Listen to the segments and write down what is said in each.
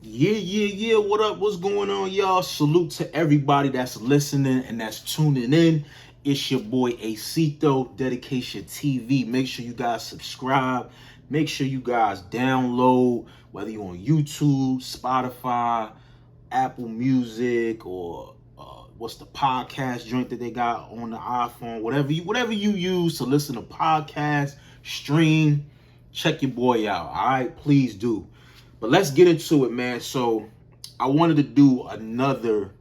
Yeah. What up? What's going on, y'all? Salute to everybody that's listening and that's tuning in. It's your boy Acito, Dedication TV. Make sure you guys subscribe. Make sure you guys download, whether you're on YouTube, Spotify, Apple Music, or what's the podcast joint that they got on the iPhone. Whatever you use to listen to podcasts, stream, check your boy out. All right, please do. But let's get into it, man. So I wanted to do another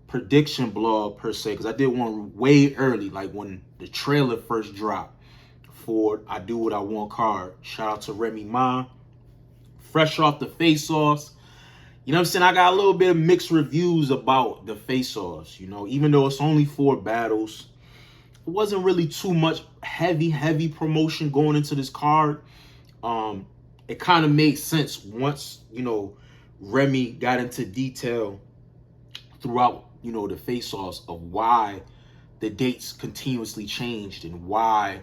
prediction blog per se, because I did one way early, like when the trailer first dropped for I Do What I Want card. Shout out to Remy Ma. Fresh off the Faceoffs. You know what I'm saying? I got a little bit of mixed reviews about the Faceoffs. Even though it's only 4 battles, it wasn't really too much heavy promotion going into this card. It kind of made sense once, Remy got into detail throughout, the face-offs of why the dates continuously changed and why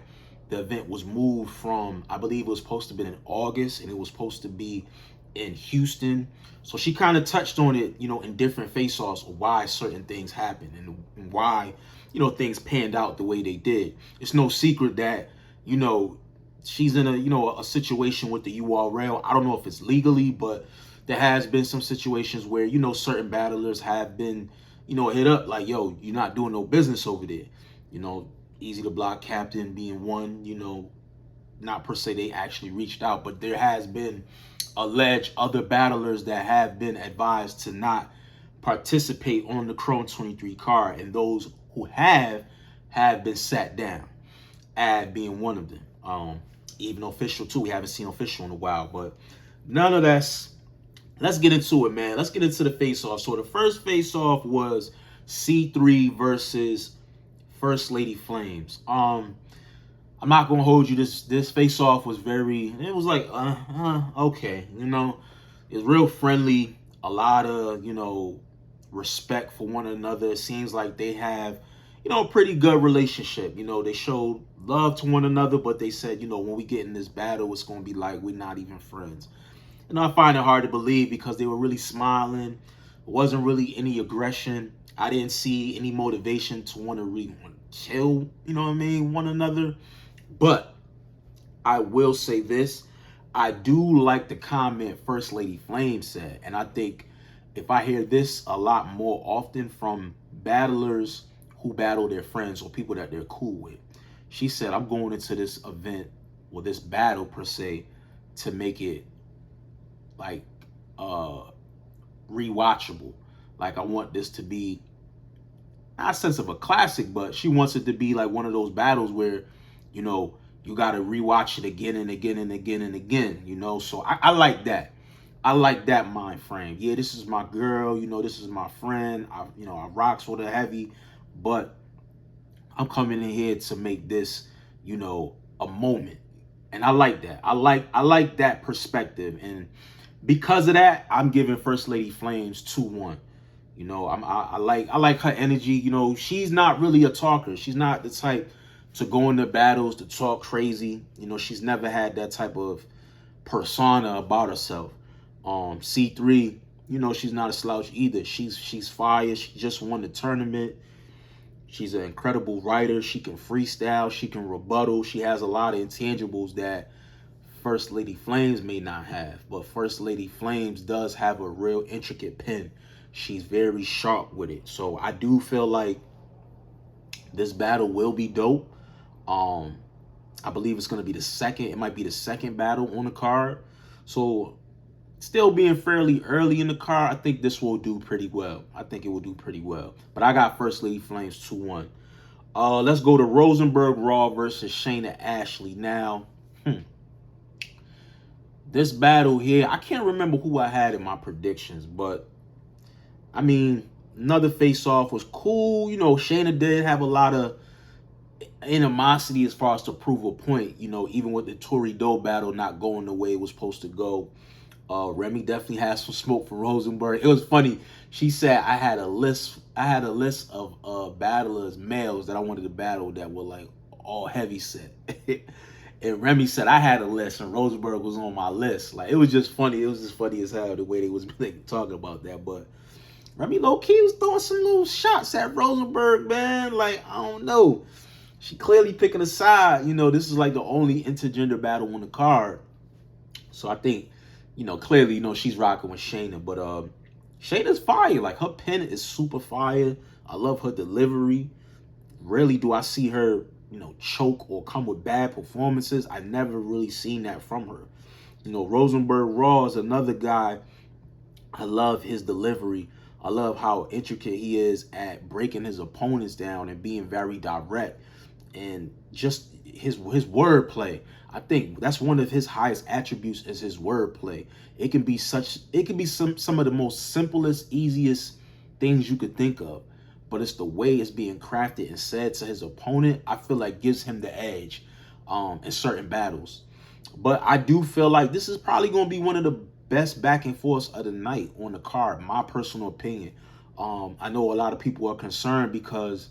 the event was moved from, I believe it was supposed to be in August and it was supposed to be in Houston. So she kind of touched on it, in different face-offs of why certain things happened and why, things panned out the way they did. It's no secret that, she's in a situation with the URL. I don't know if it's legally, but there has been some situations where, certain battlers have been, hit up like, yo, you're not doing no business over there. Eazy the Block Captain being one, not per se they actually reached out, but there has been alleged other battlers that have been advised to not participate on the Chrome 23 card, and those who have been sat down, Ad being one of them. Even official too, we haven't seen official in a while, but none of that's, let's get into it, man. Let's get into the face-off. So the first face-off was C3 versus First Lady Flames. I'm not gonna hold you. This face-off was it was like okay, it's real friendly, a lot of respect for one another. It seems like they have a pretty good relationship. They showed love to one another, but they said, when we get in this battle, it's going to be like we're not even friends. I find it hard to believe because they were really smiling. It wasn't really any aggression. I didn't see any motivation to want to kill, one another. But I will say this. I do like the comment First Lady Flame said. And I think if I hear this a lot more often from battlers who battle their friends or people that they're cool with. She said, I'm going into this event or this battle per se to make it like rewatchable. Like I want this to be not a sense of a classic, but she wants it to be like one of those battles where, you got to rewatch it again and again and again and again, So I like that. I like that mind frame. Yeah, this is my girl, this is my friend. I rocks with her heavy. But I'm coming in here to make this, a moment. And I like that. I like that perspective. And because of that, I'm giving First Lady Flames 2-1. I like her energy. She's not really a talker. She's not the type to go into battles to talk crazy. She's never had that type of persona about herself. C3, she's not a slouch either. She's fire. She just won the tournament. She's an incredible writer. She can freestyle. She can rebuttal. She has a lot of intangibles that First Lady Flames may not have. But First Lady Flames does have a real intricate pen. She's very sharp with it. So I do feel like this battle will be dope. I believe it's going to be it might be the second battle on the card. So still being fairly early in the card, I think this will do pretty well. I think it will do pretty well. But I got First Lady Flames 2-1. Let's go to Rosenberg Raw versus Shayna Ashley. Now, this battle here, I can't remember who I had in my predictions, but I mean, another face-off was cool. Shayna did have a lot of animosity as far as to prove a point, even with the Tori Doe battle not going the way it was supposed to go. Remy definitely has some smoke for Rosenberg. It was funny. She said I had a list of battlers, males that I wanted to battle that were like all heavy set. And Remy said I had a list, and Rosenberg was on my list. Like, it was just funny. It was just funny as hell the way they was talking about that. But Remy low key was throwing some little shots at Rosenberg, man. Like, I don't know. She clearly picking a side. This is like the only intergender battle on the card. So I think, clearly, she's rocking with Shayna. But Shayna's fire. Like, her pen is super fire. I love her delivery. Rarely do I see her, choke or come with bad performances. I never really seen that from her. Rosenberg Raw is another guy. I love his delivery. I love how intricate he is at breaking his opponents down and being very direct. And just his wordplay. I think that's one of his highest attributes is his wordplay. It can be some of the most simplest, easiest things you could think of. But it's the way it's being crafted and said to his opponent, I feel like gives him the edge in certain battles. But I do feel like this is probably going to be one of the best back and forths of the night on the card, my personal opinion. I know a lot of people are concerned because,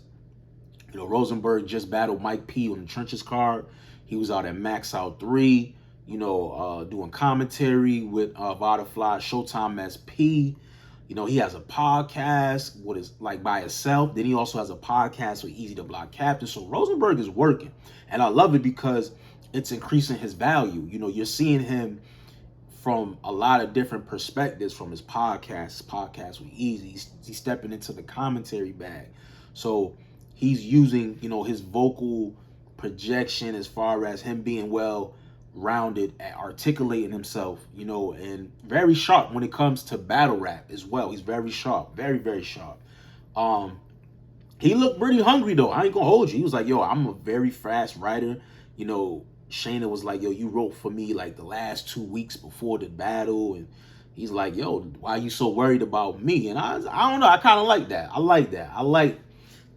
Rosenberg just battled Mike P on the Trenches card. He was out at Max Out 3, doing commentary with Vodafly Showtime as P. He has a podcast by itself. Then he also has a podcast with Eazy the Block Captain. So Rosenberg is working. And I love it because it's increasing his value. You're seeing him from a lot of different perspectives from his podcast with Eazy. He's stepping into the commentary bag. So he's using, his vocal projection as far as him being well-rounded at articulating himself, and very sharp when it comes to battle rap as well. He's very sharp, very, very sharp. He looked pretty hungry, though. I ain't gonna hold you. He was like, yo, I'm a very fast writer. Shayna was like, yo, you wrote for me like the last 2 weeks before the battle. And he's like, yo, why are you so worried about me? And I don't know. I kind of like that. I like that. I like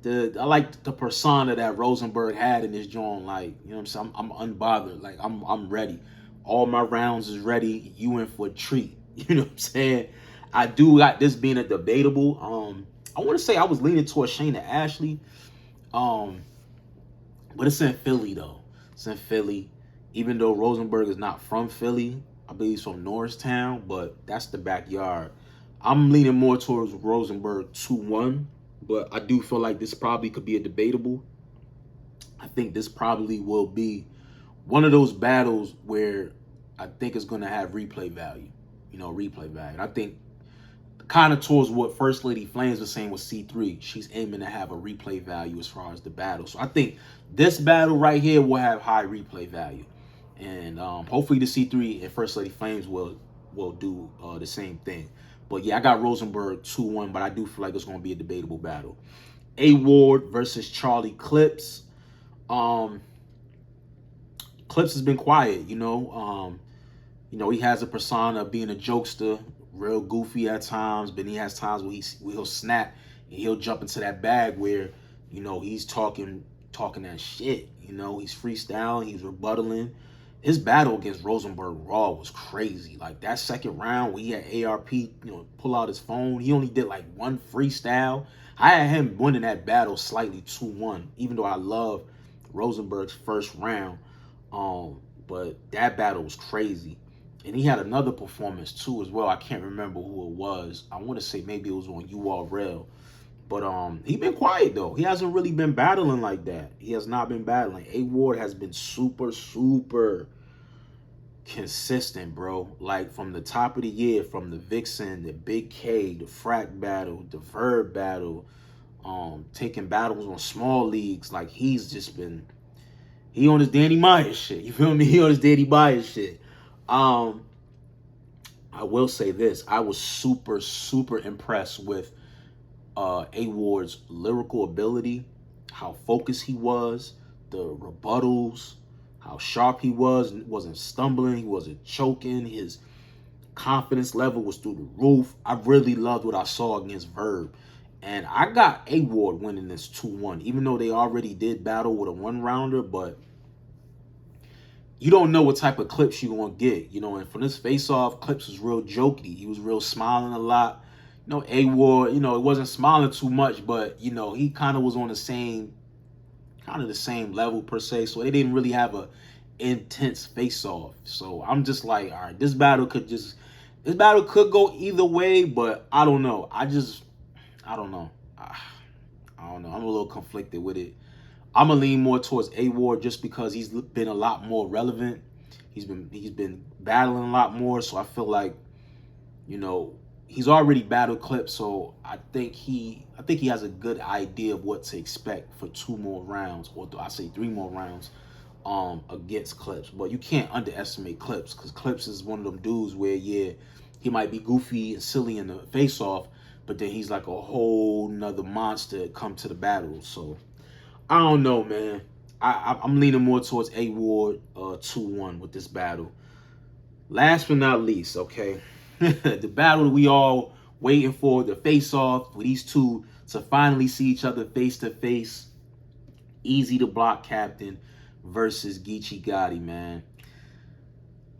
the persona that Rosenberg had in his joint. Like, what I'm saying? I'm unbothered. Like, I'm ready. All my rounds is ready. You in for a treat. You know what I'm saying? I do got this being a debatable. I want to say I was leaning towards Shayna Ashley. But it's in Philly, though. It's in Philly. Even though Rosenberg is not from Philly, I believe he's from Norristown, but that's the backyard. I'm leaning more towards Rosenberg 2-1, but I do feel like this probably could be a debatable. I think this probably will be one of those battles where I think it's going to have replay value. Replay value. And I think kind of towards what First Lady Flames was saying with C3. She's aiming to have a replay value as far as the battle. So I think this battle right here will have high replay value. And hopefully the C3 and First Lady Flames will do the same thing. But yeah, I got Rosenberg 2-1, but I do feel like it's going to be a debatable battle. A Ward versus Charlie Clips. Clips has been quiet, he has a persona of being a jokester, real goofy at times, but he has times where he'll snap and he'll jump into that bag where, he's talking that shit. He's freestyling, he's rebuttaling. His battle against Rosenberg Raw was crazy. Like, that second round where he had ARP, pull out his phone. He only did like one freestyle. I had him winning that battle slightly 2-1, even though I love Rosenberg's first round. But that battle was crazy. And he had another performance too as well. I can't remember who it was. I want to say maybe it was on URL. But he been quiet though. He hasn't really been battling like that. He has not been battling. A Ward has been super, super consistent, bro. Like, from the top of the year, from the Vixen, the Big K, the Frack battle, the Verb battle, taking battles on small leagues. Like, he's just been, he on his Danny Myers shit. You feel me? He on his Danny Myers shit. I will say this. I was super, super impressed with A Ward's lyrical ability, how focused he was, the rebuttals, how sharp he was, wasn't stumbling, he wasn't choking, his confidence level was through the roof. I really loved what I saw against Verb. And I got A Ward winning this 2-1, even though they already did battle with a one-rounder, but you don't know what type of clips you're going to get, and from this face-off, Clips was real jokey. He was real smiling a lot. A Ward, it wasn't smiling too much, but, he kind of was on the same level per se. So they didn't really have a intense face-off. So I'm just like, all right, this battle could go either way, but I don't know. I don't know. I don't know. I'm a little conflicted with it. I'm gonna lean more towards A Ward just because he's been a lot more relevant. He's been battling a lot more, so I feel like, you know, he's already battled Clips, so I think he has a good idea of what to expect for 2 more rounds, or I say 3 more rounds, against Clips. But you can't underestimate Clips, because Clips is one of them dudes where, yeah, he might be goofy and silly in the face-off, but then he's like a whole nother monster come to the battle. So I don't know, man. I'm leaning more towards A Ward 2-1 with this battle. Last but not least, okay, the battle that we all waiting for, the face-off for these two to finally see each other face to face. Eazy the Block Captain versus Geechi Gotti, man.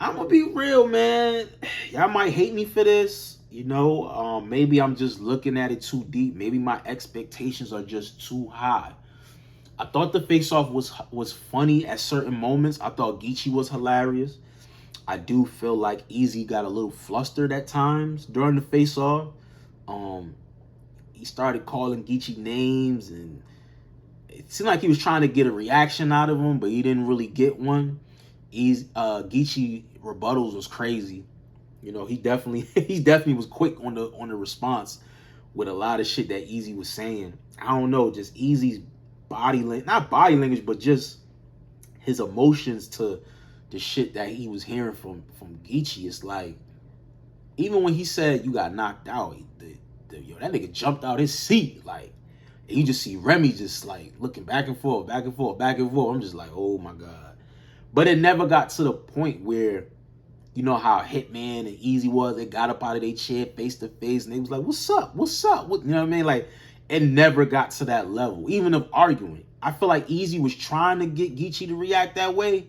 I'm gonna be real, man. Y'all might hate me for this. You know, maybe I'm just looking at it too deep. Maybe my expectations are just too high. I thought the face-off was funny at certain moments. I thought Geechi was hilarious. I do feel like Eazy got a little flustered at times during the face-off. He started calling Geechi names, and it seemed like he was trying to get a reaction out of him, but he didn't really get one. Geechi rebuttals was crazy. You know, he definitely was quick on the response with a lot of shit that Eazy was saying. I don't know, just Eazy's body language, not body language, but just his emotions to the shit that he was hearing from Geechi. It's like, even when he said you got knocked out, that nigga jumped out his seat. Like, and you just see Remy just like looking back and forth, back and forth, back and forth. I'm just like, oh my God. But it never got to the point where, you know how Hitman and Eazy was, they got up out of their chair face to face and they was like, what's up? What's up? You know what I mean? Like, it never got to that level, even of arguing. I feel like Eazy was trying to get Geechi to react that way,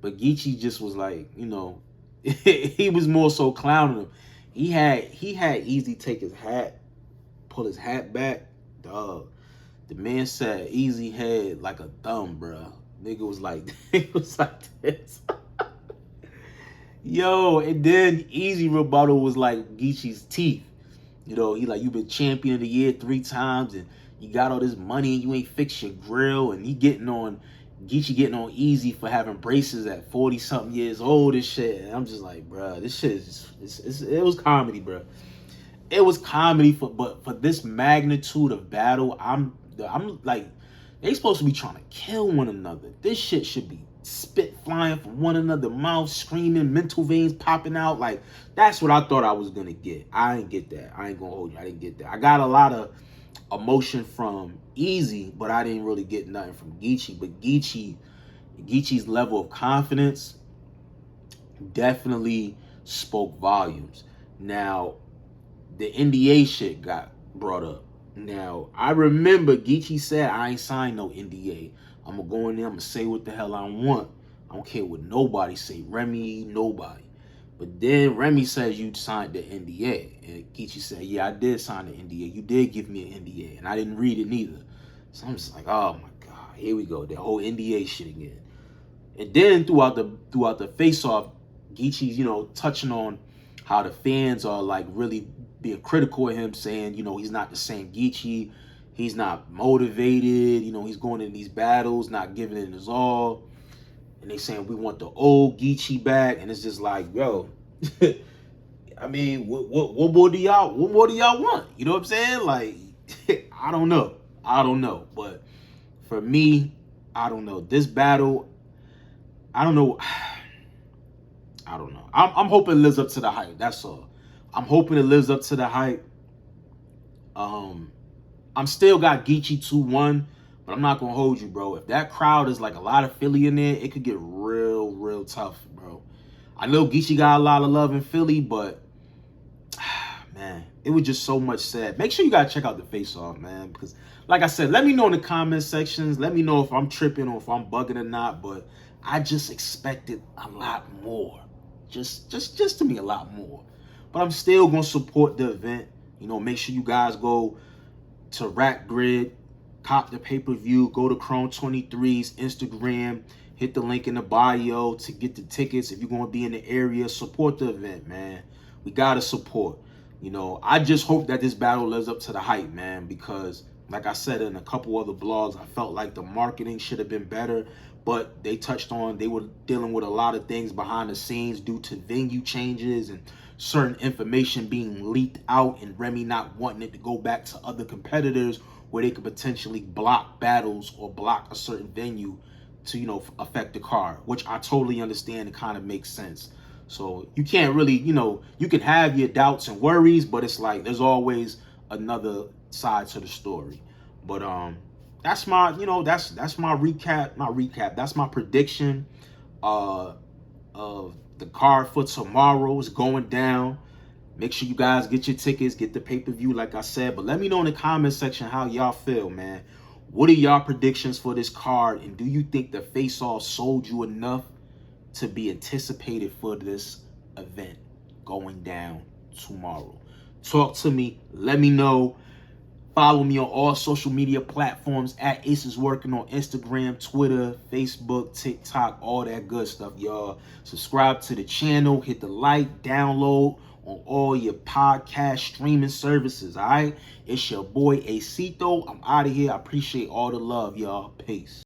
but Geechi just was like, you know, he was more so clowning him. He had Eazy take his hat, pull his hat back. Dog, the man said Eazy had like a thumb, bro. Nigga was like, it was like this. Yo, and then Eazy rebuttal was like Geechi's teeth. You know, he like, you been champion of the year 3 times, and you got all this money, and you ain't fixed your grill, and Geechi getting on Eazy for having braces at 40-something years old and shit. And I'm just like, bro, this shit is it was comedy, bro. It was comedy, but for this magnitude of battle, I'm like, they supposed to be trying to kill one another. This shit should be spit flying from one another's mouth, screaming, mental veins popping out. Like, that's what I thought I was gonna get. I didn't get that. I ain't gonna hold you. I didn't get that. I got a lot of emotion from Eazy, but I didn't really get nothing from Geechi. But Geechi's level of confidence definitely spoke volumes. Now, the NDA shit got brought up. Now, I remember Geechi said, I ain't signed no NDA. I'm going to go in there, I'm going to say what the hell I want. I don't care what nobody say. Remy, nobody. But then Remy says you signed the NDA. And Geechi said, yeah, I did sign the NDA. You did give me an NDA. And I didn't read it neither. So I'm just like, oh my God, here we go. The whole NDA shit again. And then throughout the face-off, Geechi's, you know, touching on how the fans are like really being critical of him, saying, you know, he's not the same Geechi. He's not motivated. You know, he's going in these battles, not giving it his all. And they saying we want the old Geechi back. And it's just like, yo, I mean, what more do y'all want? You know what I'm saying? Like, I don't know. But for me, I don't know. This battle, I don't know. I'm hoping it lives up to the hype. That's all. I'm hoping it lives up to the hype. I'm still got Geechi 2-1, but I'm not gonna hold you, bro. If that crowd is like a lot of Philly in there, it could get real tough, bro. I know Geechi got a lot of love in Philly, but man, it was just so much said. Make sure you gotta check out the face-off, man, because like I said, let me know in the comment sections. Let me know if I'm tripping or if I'm bugging or not. But I just expected a lot more, just to me a lot more. But I'm still gonna support the event. You know, make sure you guys go to Rap Grid, cop the pay-per-view, go to Chrome 23's Instagram, Hit the link in the bio to get the tickets. If you're going to be in the area, support the event, man. We got to support. You know, I just hope that this battle lives up to the hype, man, because like I said in a couple other blogs, I felt like the marketing should have been better, but they touched on they were dealing with a lot of things behind the scenes due to venue changes and certain information being leaked out, and Remy not wanting it to go back to other competitors where they could potentially block battles or block a certain venue to, you know, affect the card, which I totally understand and kind of makes sense. So you can't really, you know, you can have your doubts and worries, but it's like there's always another side to the story. But that's my, you know, that's my recap. That's my prediction of the card for tomorrow. Is going down. Make sure you guys get your tickets, get the pay-per-view like I said, but let me know in the comment section how y'all feel, man. What are y'all predictions for this card, and do you think the Faceoff sold you enough to be anticipated for this event going down tomorrow? Talk to me. Let me know. Follow me on all social media platforms at Ace is Working on Instagram, Twitter, Facebook, TikTok, all that good stuff, y'all. Subscribe to the channel. Hit the like, download on all your podcast streaming services, all right? It's your boy, Acito. I'm out of here. I appreciate all the love, y'all. Peace.